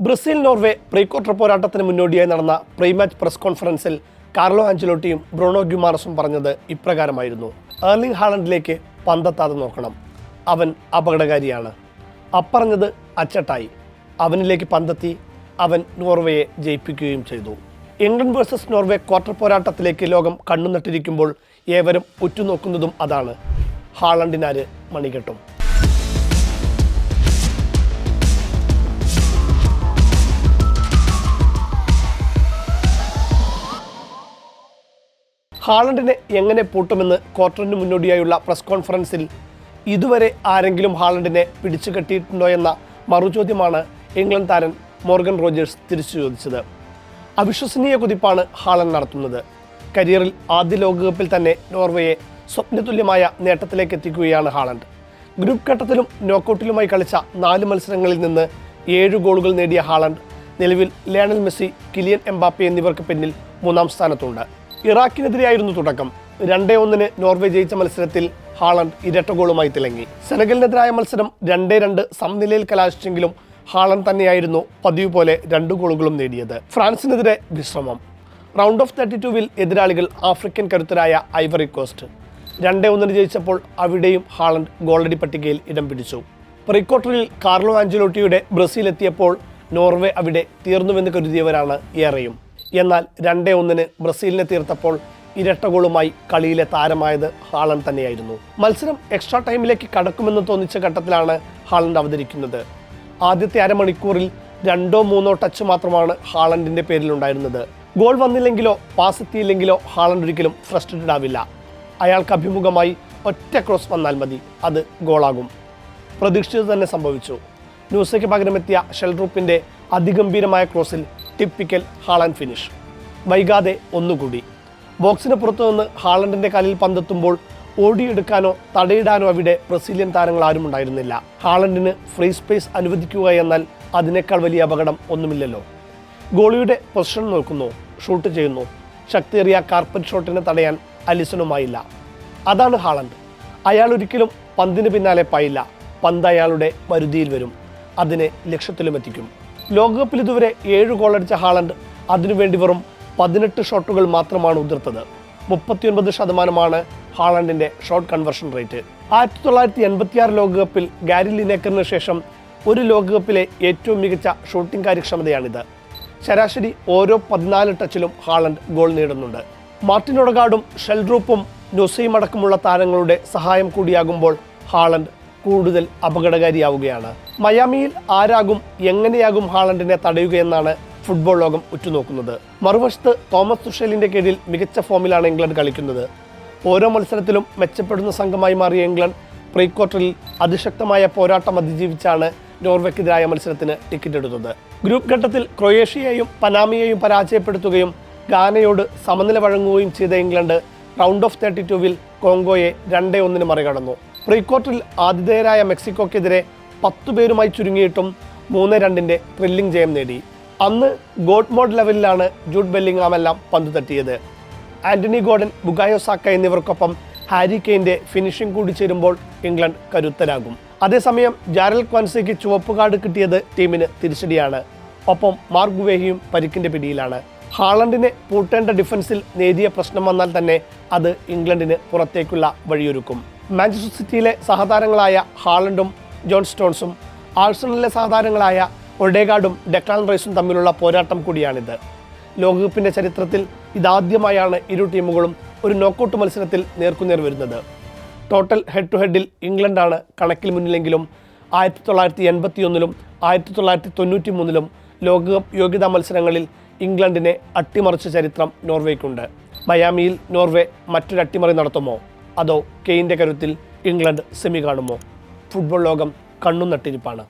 Brazil Norway pre quarter പോരാട്ടത്തിന് മുന്നോടിയായി നടന്ന പ്രീ മാച്ച് പ്രസ് കോൺഫറൻസിൽ കാർലോ ആഞ്ചലോട്ടിയും ബ്രൂണോ ഗിമാറസും പറഞ്ഞത് ഇപ്രകാരമായിരുന്നു: എർലിംഗ് ഹാലൻഡിലേക്ക് പന്തെത്താതെ നോക്കണം, അവൻ അപകടകാരിയാണ്. അപ്പറഞ്ഞത് അച്ചട്ടായി. അവനിലേക്ക് പന്തെത്തി, അവൻ നോർവേയെ ജയിപ്പിക്കുകയും ചെയ്തു. ഇംഗ്ലണ്ട് വേഴ്സസ് നോർവേ ക്വാർട്ടർ പോരാട്ടത്തിലേക്ക് ലോകം കണ്ണുനട്ടിരിക്കുമ്പോൾ ഏവരും ഉറ്റുനോക്കുന്നതും അതാണ്: ഹാലണ്ടിനാര് മണികെട്ടും. ഹാലണ്ടിനെ എങ്ങനെ പൂട്ടുമെന്ന് ക്വാർട്ടറിന് മുന്നോടിയായുള്ള പ്രസ് കോൺഫറൻസിൽ ഇതുവരെ ആരെങ്കിലും ഹാലണ്ടിനെ പിടിച്ചു കെട്ടിയിട്ടുണ്ടോ എന്ന മറുചോദ്യമാണ് ഇംഗ്ലണ്ട് താരം മോർഗൻ റോജേഴ്സ് തിരിച്ചു ചോദിച്ചത്. അവിശ്വസനീയ കുതിപ്പാണ് ഹാലണ്ട് നടത്തുന്നത്. കരിയറിൽ ആദ്യ ലോകകപ്പിൽ തന്നെ നോർവേയെ സ്വപ്നതുല്യമായ നേട്ടത്തിലേക്ക് എത്തിക്കുകയാണ് ഹാലണ്ട്. ഗ്രൂപ്പ് ഘട്ടത്തിലും നോക്കൌട്ടിലുമായി കളിച്ച 4 മത്സരങ്ങളിൽ നിന്ന് 7 ഗോളുകൾ നേടിയ ഹാലണ്ട് നിലവിൽ ലയണൽ മെസ്സി, കിലിയൻ എംബാപ്പെ എന്നിവർക്ക് പിന്നിൽ 3-ാം സ്ഥാനത്തുണ്ട്. ഇറാഖിനെതിരെയായിരുന്നു തുടക്കം. 2-1 നോർവേ ജയിച്ച മത്സരത്തിൽ ഹാലണ്ട് ഇരട്ട ഗോളുമായി തിളങ്ങി. സെനഗലിനെതിരായ മത്സരം 2-2 സമനിലയിൽ കലാശിച്ചെങ്കിലും ഹാലണ്ട് തന്നെയായിരുന്നു പതിവ് പോലെ 2 ഗോളുകളും നേടിയത്. ഫ്രാൻസിനെതിരെ വിശ്രമം. റൗണ്ട് ഓഫ് 32-വിൽ എതിരാളികൾ ആഫ്രിക്കൻ കരുത്തരായ ഐവറി കോസ്റ്റ്. 2-1 ജയിച്ചപ്പോൾ അവിടെയും ഹാലണ്ട് ഗോളടി പട്ടികയിൽ ഇടം പിടിച്ചു. പ്രീ ക്വാർട്ടറിൽ കാർലോ ആഞ്ചലോട്ടിയുടെ ബ്രസീൽ എത്തിയപ്പോൾ നോർവേ അവിടെ തീർന്നുവെന്ന് കരുതിയവരാണ് ഏറെയും. എന്നാൽ 2-1 ബ്രസീലിനെ തീർത്തപ്പോൾ ഇരട്ട ഗോളുമായി കളിയിലെ താരമായത് ഹാലണ്ട് തന്നെയായിരുന്നു. മത്സരം എക്സ്ട്രാ ടൈമിലേക്ക് കടക്കുമെന്ന് തോന്നിച്ച ഘട്ടത്തിലാണ് ഹാലണ്ട് അവതരിക്കുന്നത്. ആദ്യത്തെ അരമണിക്കൂറിൽ 2-3 ടച്ച് മാത്രമാണ് ഹാലണ്ടിന്റെ പേരിലുണ്ടായിരുന്നത്. ഗോൾ വന്നില്ലെങ്കിലോ പാസ് എത്തിയില്ലെങ്കിലോ ഹാലണ്ട് ഒരിക്കലും ഫ്രസ്ട്രേറ്റഡ് ആവില്ല. അയാൾക്ക് അഭിമുഖമായി ഒറ്റ ക്രോസ് വന്നാൽ മതി, അത് ഗോളാകും. പ്രതീക്ഷിച്ചത് തന്നെ സംഭവിച്ചു. ന്യൂസയ്ക്ക് പകരമെത്തിയ ഷെൽറൂപ്പിന്റെ അതിഗംഭീരമായ ക്രോസിൽ ടിപ്പിക്കൽ ഹാലണ്ട് ഫിനിഷ്. വൈകാതെ ഒന്നുകൂടി ബോക്സിന് പുറത്തുനിന്ന് ഹാലണ്ടിന്റെ കാലിൽ പന്തെത്തുമ്പോൾ ഓടിയെടുക്കാനോ തടയിടാനോ അവിടെ ബ്രസീലിയൻ താരങ്ങൾ ആരും ഉണ്ടായിരുന്നില്ല. ഹാലണ്ടിന് ഫ്രീ സ്പേസ് അനുവദിക്കുക എന്നാൽ അതിനേക്കാൾ വലിയ അപകടം ഒന്നുമില്ലല്ലോ. ഗോളിയുടെ പൊസിഷൻ നോക്കുന്നു, ഷൂട്ട് ചെയ്യുന്നു. ശക്തിയേറിയ കാർപ്പറ്റ് ഷോട്ടിനെ തടയാൻ അലിസണുമായില്ല. അതാണ് ഹാലണ്ട്. അയാൾ ഒരിക്കലും പന്തിന് പിന്നാലെ പായില്ല. പന്ത് അയാളുടെ വരുതിയിൽ വരും, അതിനെ ലക്ഷ്യത്തിലുമെത്തിക്കും. ലോകകപ്പിൽ ഇതുവരെ 7 ഗോളടിച്ച ഹാലണ്ട് അതിനുവേണ്ടി വെറും 18 ഷോട്ടുകൾ മാത്രമാണ് ഉതിർത്തത്. 39% ഹാലണ്ടിന്റെ ഷോട്ട് കൺവേർഷൻ റേറ്റ്. 1986 ലോകകപ്പിൽ ഗാരി ലിനേക്കറിന് ശേഷം ഒരു ലോകകപ്പിലെ ഏറ്റവും മികച്ച ഷൂട്ടിംഗ് കാര്യക്ഷമതയാണിത്. ശരാശരി ഓരോ 14 ടച്ചിലും ഹാലണ്ട് ഗോൾ നേടുന്നുണ്ട്. മാർട്ടിൻ ഒഡഗാർഡും ഷെൽറൂപ്പും നൊസയും അടക്കമുള്ള താരങ്ങളുടെ സഹായം കൂടിയാകുമ്പോൾ ഹാലണ്ട് കൂടുതൽ അപകടകാരിയാവുകയാണ്. മയാമിയിൽ ആരാകും, എങ്ങനെയാകും ഹാലണ്ടിനെ തടയുകയെന്നാണ് ഫുട്ബോൾ ലോകം ഉറ്റുനോക്കുന്നത്. മറുവശത്ത് തോമസ് തുഷേലിന്റെ കീഴിൽ മികച്ച ഫോമിലാണ് ഇംഗ്ലണ്ട് കളിക്കുന്നത്. ഓരോ മത്സരത്തിലും മെച്ചപ്പെടുന്ന സംഘമായി മാറിയ ഇംഗ്ലണ്ട് പ്രീ ക്വാർട്ടറിൽ അതിശക്തമായ പോരാട്ടം അതിജീവിച്ചാണ് നോർവേക്കെതിരായ മത്സരത്തിന് ടിക്കറ്റ് എടുത്തത്. ഗ്രൂപ്പ് ഘട്ടത്തിൽ ക്രൊയേഷ്യയെയും പനാമയെയും പരാജയപ്പെടുത്തുകയും ഗാനയോട് സമനില വഴങ്ങുകയും ചെയ്ത ഇംഗ്ലണ്ട് റൗണ്ട് ഓഫ് 32-വിൽ കോങ്കോയെ 2-1 മറികടന്നു. പ്രീ ക്വാർട്ടറിൽ ആതിഥേയരായ മെക്സിക്കോക്കെതിരെ 10 പേരുമായി ചുരുങ്ങിയിട്ടും 3-2 ത്രില്ലിംഗ് ജയം നേടി. അന്ന് ഗോഡ് മോഡ് ലെവലിലാണ് ജൂഡ് ബെല്ലിംഗാമെല്ലാം പന്ത് തട്ടിയത്. ആന്റണി ഗോർഡൻ, ബുക്കായോ സാക്ക എന്നിവർക്കൊപ്പം ഹാരി കെയ്ന്റെ ഫിനിഷിംഗ് കൂടി ചേരുമ്പോൾ ഇംഗ്ലണ്ട് കരുത്തരാകും. അതേസമയം ജാരൽ ക്വാൻസയ്ക്ക് ചുവപ്പ് കാർഡ് കിട്ടിയത് ടീമിന് തിരിച്ചടിയാണ്. ഒപ്പം മാർക്ക് ഗുവേഹിയും പരിക്കിന്റെ പിടിയിലാണ്. ഹാലണ്ടിനെ പൂട്ടേണ്ട ഡിഫൻസിൽ നേരിയ പ്രശ്നം വന്നാൽ തന്നെ അത് ഇംഗ്ലണ്ടിന് പുറത്തേക്കുള്ള വഴിയൊരുക്കും. മാഞ്ചസ്റ്റർ സിറ്റിയിലെ സഹതാരങ്ങളായ ഹാലണ്ടും ജോൺ സ്റ്റോൺസും ആഴ്സണലിലെ സഹതാരങ്ങളായ ഒഡേഗാർഡും ഡെക്ലാൻ റൈസും തമ്മിലുള്ള പോരാട്ടം കൂടിയാണിത്. ലോകകപ്പിന്റെ ചരിത്രത്തിൽ ഇതാദ്യമായാണ് ഇരു ടീമുകളും ഒരു നോക്കൌട്ട് മത്സരത്തിൽ നേർക്കുനേർ വരുന്നത്. ടോട്ടൽ ഹെഡ് ടു ഹെഡിൽ ഇംഗ്ലണ്ടാണ് കണക്കിൽ മുന്നിലെങ്കിലും 1981-ലും 1993-ലും ലോകകപ്പ് യോഗ്യതാ മത്സരങ്ങളിൽ ഇംഗ്ലണ്ടിനെ അട്ടിമറിച്ച ചരിത്രം നോർവേക്കുണ്ട്. മയാമിയിൽ നോർവേ മറ്റൊരു അട്ടിമറി നടത്തുമോ, അതോ കെയ്ന്റെ കരുത്തിൽ ഇംഗ്ലണ്ട് സെമി കാണുമോ? ഫുട്ബോൾ ലോകം കണ്ണും നട്ടിരിപ്പാണ്.